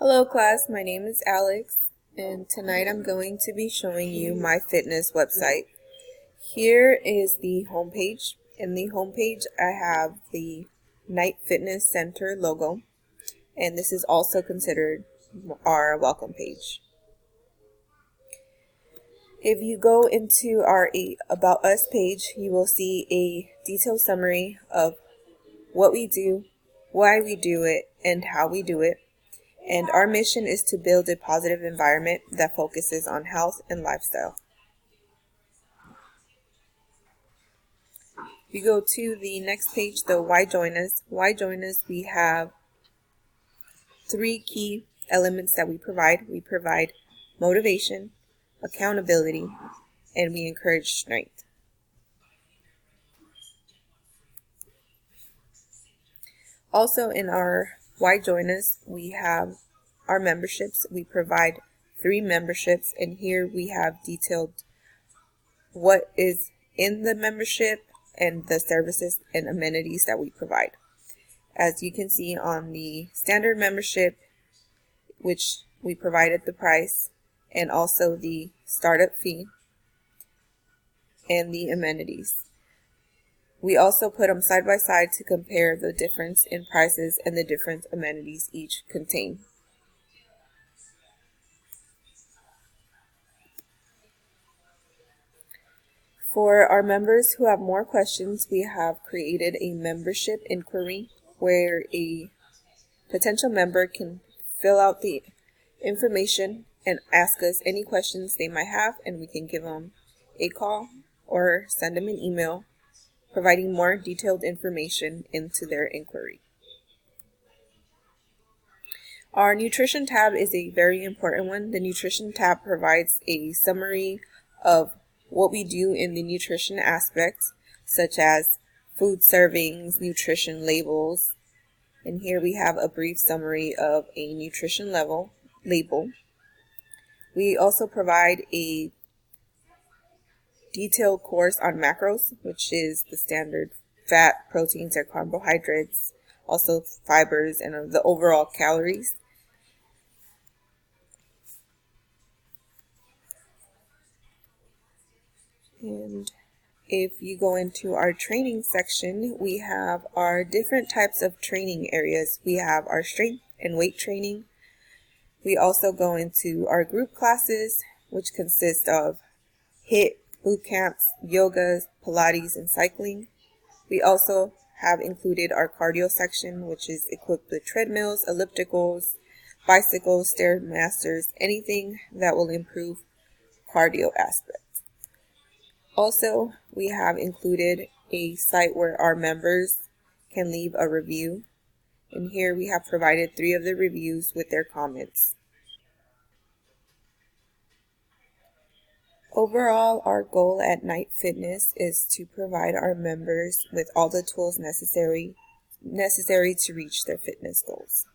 Hello class, my name is Alex and tonight I'm going to be showing you my fitness website. Here is the homepage. In the homepage I have the KnightFitness Center logo, and this is also considered our welcome page. If you go into our About Us page, you will see a detailed summary of what we do, why we do it, and how we do it. And our mission is to build a positive environment that focuses on health and lifestyle. If you go to the next page, the Why Join Us. Why Join Us, we have three key elements that we provide. We provide motivation, accountability, and we encourage strength. Also in our Why Join Us, we have our memberships. We provide 3 memberships, and here we have detailed what is in the membership and the services and amenities that we provide. As you can see on the standard membership, which we provided the price and also the startup fee and the amenities. We also put them side by side to compare the difference in prices and the different amenities each contain. For our members who have more questions, we have created a membership inquiry where a potential member can fill out the information and ask us any questions they might have, and we can give them a call or send them an email providing more detailed information into their inquiry. Our nutrition tab is a very important one. The nutrition tab provides a summary of what we do in the nutrition aspects, such as food servings, nutrition labels, and here we have a brief summary of a nutrition label. We also provide a detailed course on macros, which is the standard fat, proteins, or carbohydrates, also fibers, and the overall calories. And if you go into our training section, we have our different types of training areas. We have our strength and weight training. We also go into our group classes, which consist of HIIT, boot camps, yogas, Pilates, and cycling. We also have included our cardio section, which is equipped with treadmills, ellipticals, bicycles, stairmasters, anything that will improve cardio aspects. Also, we have included a site where our members can leave a review, and here we have provided 3 of the reviews with their comments. Overall, our goal at Knight Fitness is to provide our members with all the tools necessary to reach their fitness goals.